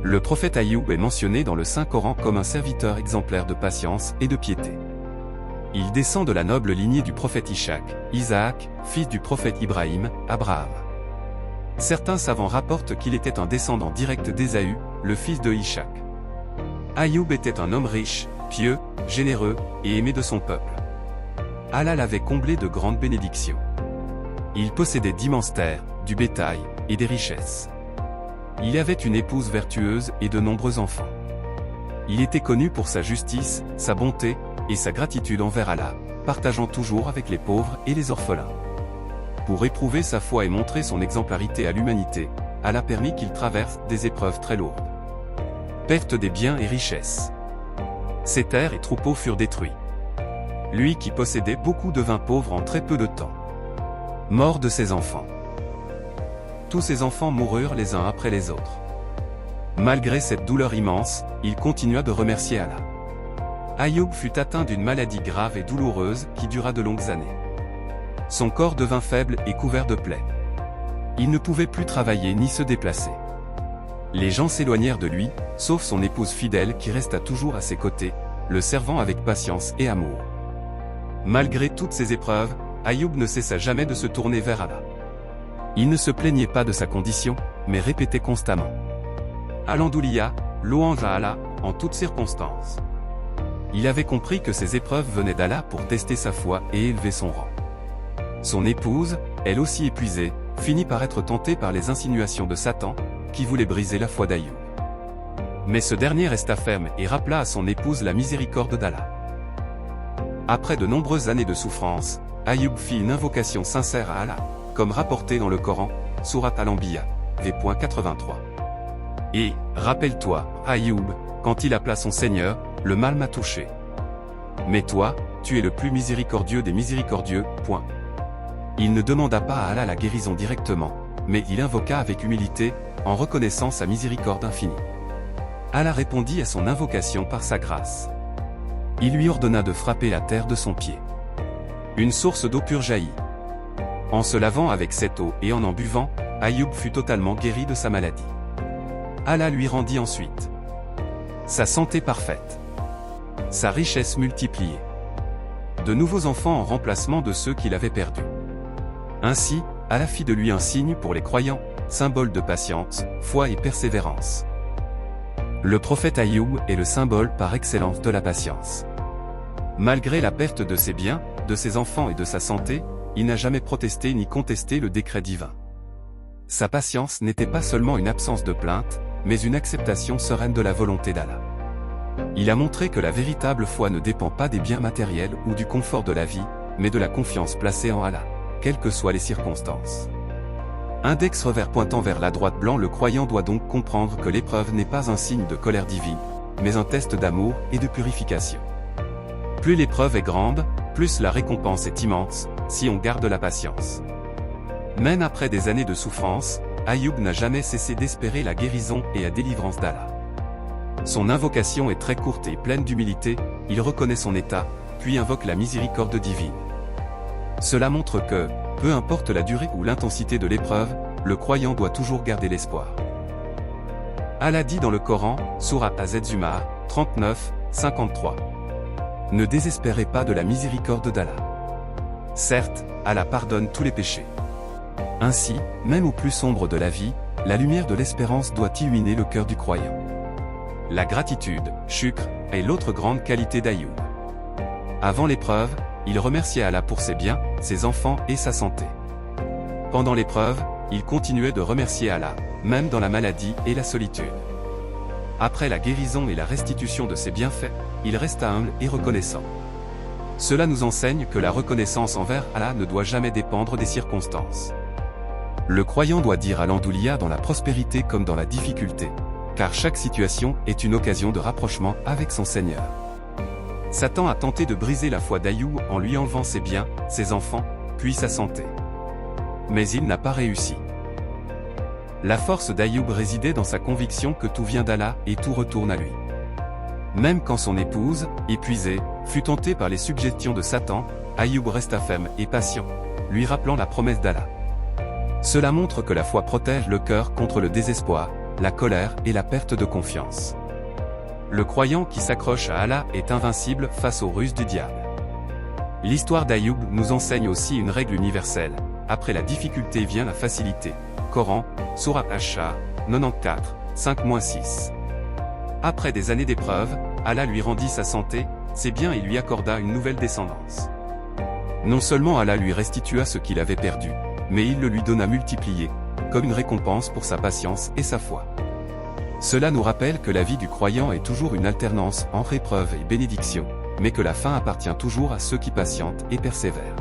Le prophète Ayoub est mentionné dans le Saint-Coran comme un serviteur exemplaire de patience et de piété. Il descend de la noble lignée du prophète Ishaq, Isaac, fils du prophète Ibrahim, Abraham. Certains savants rapportent qu'il était un descendant direct d'Ésaü, le fils de Ishaq. Ayoub était un homme riche, pieux, généreux et aimé de son peuple. Allah l'avait comblé de grandes bénédictions. Il possédait d'immenses terres, du bétail et des richesses. Il avait une épouse vertueuse et de nombreux enfants. Il était connu pour sa justice, sa bonté et sa gratitude envers Allah, partageant toujours avec les pauvres et les orphelins. Pour éprouver sa foi et montrer son exemplarité à l'humanité, Allah permit qu'il traverse des épreuves très lourdes. Perte des biens et richesses. Ses terres et troupeaux furent détruits. Lui qui possédait beaucoup devint pauvre en très peu de temps. Mort de ses enfants. Tous ses enfants moururent les uns après les autres. Malgré cette douleur immense, il continua de remercier Allah. Ayoub fut atteint d'une maladie grave et douloureuse qui dura de longues années. Son corps devint faible et couvert de plaies. Il ne pouvait plus travailler ni se déplacer. Les gens s'éloignèrent de lui, sauf son épouse fidèle qui resta toujours à ses côtés, le servant avec patience et amour. Malgré toutes ces épreuves, Ayoub ne cessa jamais de se tourner vers Allah. Il ne se plaignait pas de sa condition, mais répétait constamment « Alhamdoulilah, louange à Allah, en toutes circonstances ». Il avait compris que ces épreuves venaient d'Allah pour tester sa foi et élever son rang. Son épouse, elle aussi épuisée, finit par être tentée par les insinuations de Satan, qui voulait briser la foi d'Ayoub. Mais ce dernier resta ferme et rappela à son épouse la miséricorde d'Allah. Après de nombreuses années de souffrance, Ayoub fit une invocation sincère à Allah, comme rapporté dans le Coran, Surat Al-Anbiya, v.83. Et, rappelle-toi, Ayoub, quand il appela son Seigneur, le mal m'a touché. Mais toi, tu es le plus miséricordieux des miséricordieux, point. Il ne demanda pas à Allah la guérison directement, mais il invoqua avec humilité, en reconnaissant sa miséricorde infinie. Allah répondit à son invocation par sa grâce. Il lui ordonna de frapper la terre de son pied. Une source d'eau pure jaillit. En se lavant avec cette eau et en buvant, Ayoub fut totalement guéri de sa maladie. Allah lui rendit ensuite sa santé parfaite, sa richesse multipliée, de nouveaux enfants en remplacement de ceux qu'il avait perdus. Ainsi, Allah fit de lui un signe pour les croyants, symbole de patience, foi et persévérance. Le prophète Ayoub est le symbole par excellence de la patience. Malgré la perte de ses biens, de ses enfants et de sa santé, il n'a jamais protesté ni contesté le décret divin. Sa patience n'était pas seulement une absence de plainte, mais une acceptation sereine de la volonté d'Allah. Il a montré que la véritable foi ne dépend pas des biens matériels ou du confort de la vie, mais de la confiance placée en Allah, quelles que soient les circonstances. Index revers pointant vers la droite blanc. Le croyant doit donc comprendre que l'épreuve n'est pas un signe de colère divine, mais un test d'amour et de purification. Plus l'épreuve est grande, plus la récompense est immense, si on garde la patience. Même après des années de souffrance, Ayoub n'a jamais cessé d'espérer la guérison et la délivrance d'Allah. Son invocation est très courte et pleine d'humilité, il reconnaît son état, puis invoque la miséricorde divine. Cela montre que, peu importe la durée ou l'intensité de l'épreuve, le croyant doit toujours garder l'espoir. Allah dit dans le Coran, Surat Az-Zumar, 39, 53. Ne désespérez pas de la miséricorde d'Allah. Certes, Allah pardonne tous les péchés. Ainsi, même au plus sombre de la vie, la lumière de l'espérance doit illuminer le cœur du croyant. La gratitude, shukr, est l'autre grande qualité d'Ayoub. Avant l'épreuve, il remerciait Allah pour ses biens, ses enfants et sa santé. Pendant l'épreuve, il continuait de remercier Allah, même dans la maladie et la solitude. Après la guérison et la restitution de ses bienfaits, il resta humble et reconnaissant. Cela nous enseigne que la reconnaissance envers Allah ne doit jamais dépendre des circonstances. Le croyant doit dire Alhamdoulilah dans la prospérité comme dans la difficulté, car chaque situation est une occasion de rapprochement avec son Seigneur. Satan a tenté de briser la foi d'Ayoub en lui enlevant ses biens, ses enfants, puis sa santé. Mais il n'a pas réussi. La force d'Ayoub résidait dans sa conviction que tout vient d'Allah et tout retourne à lui. Même quand son épouse, épuisée, fut tentée par les suggestions de Satan, Ayoub resta ferme et patient, lui rappelant la promesse d'Allah. Cela montre que la foi protège le cœur contre le désespoir, la colère et la perte de confiance. Le croyant qui s'accroche à Allah est invincible face aux ruses du diable. L'histoire d'Ayoub nous enseigne aussi une règle universelle: après la difficulté vient la facilité. Coran, Sourate Ash-Shar, 94, 5-6. Après des années d'épreuves, Allah lui rendit sa santé, ses biens et lui accorda une nouvelle descendance. Non seulement Allah lui restitua ce qu'il avait perdu, mais il le lui donna multiplié, comme une récompense pour sa patience et sa foi. Cela nous rappelle que la vie du croyant est toujours une alternance entre épreuve et bénédiction, mais que la fin appartient toujours à ceux qui patientent et persévèrent.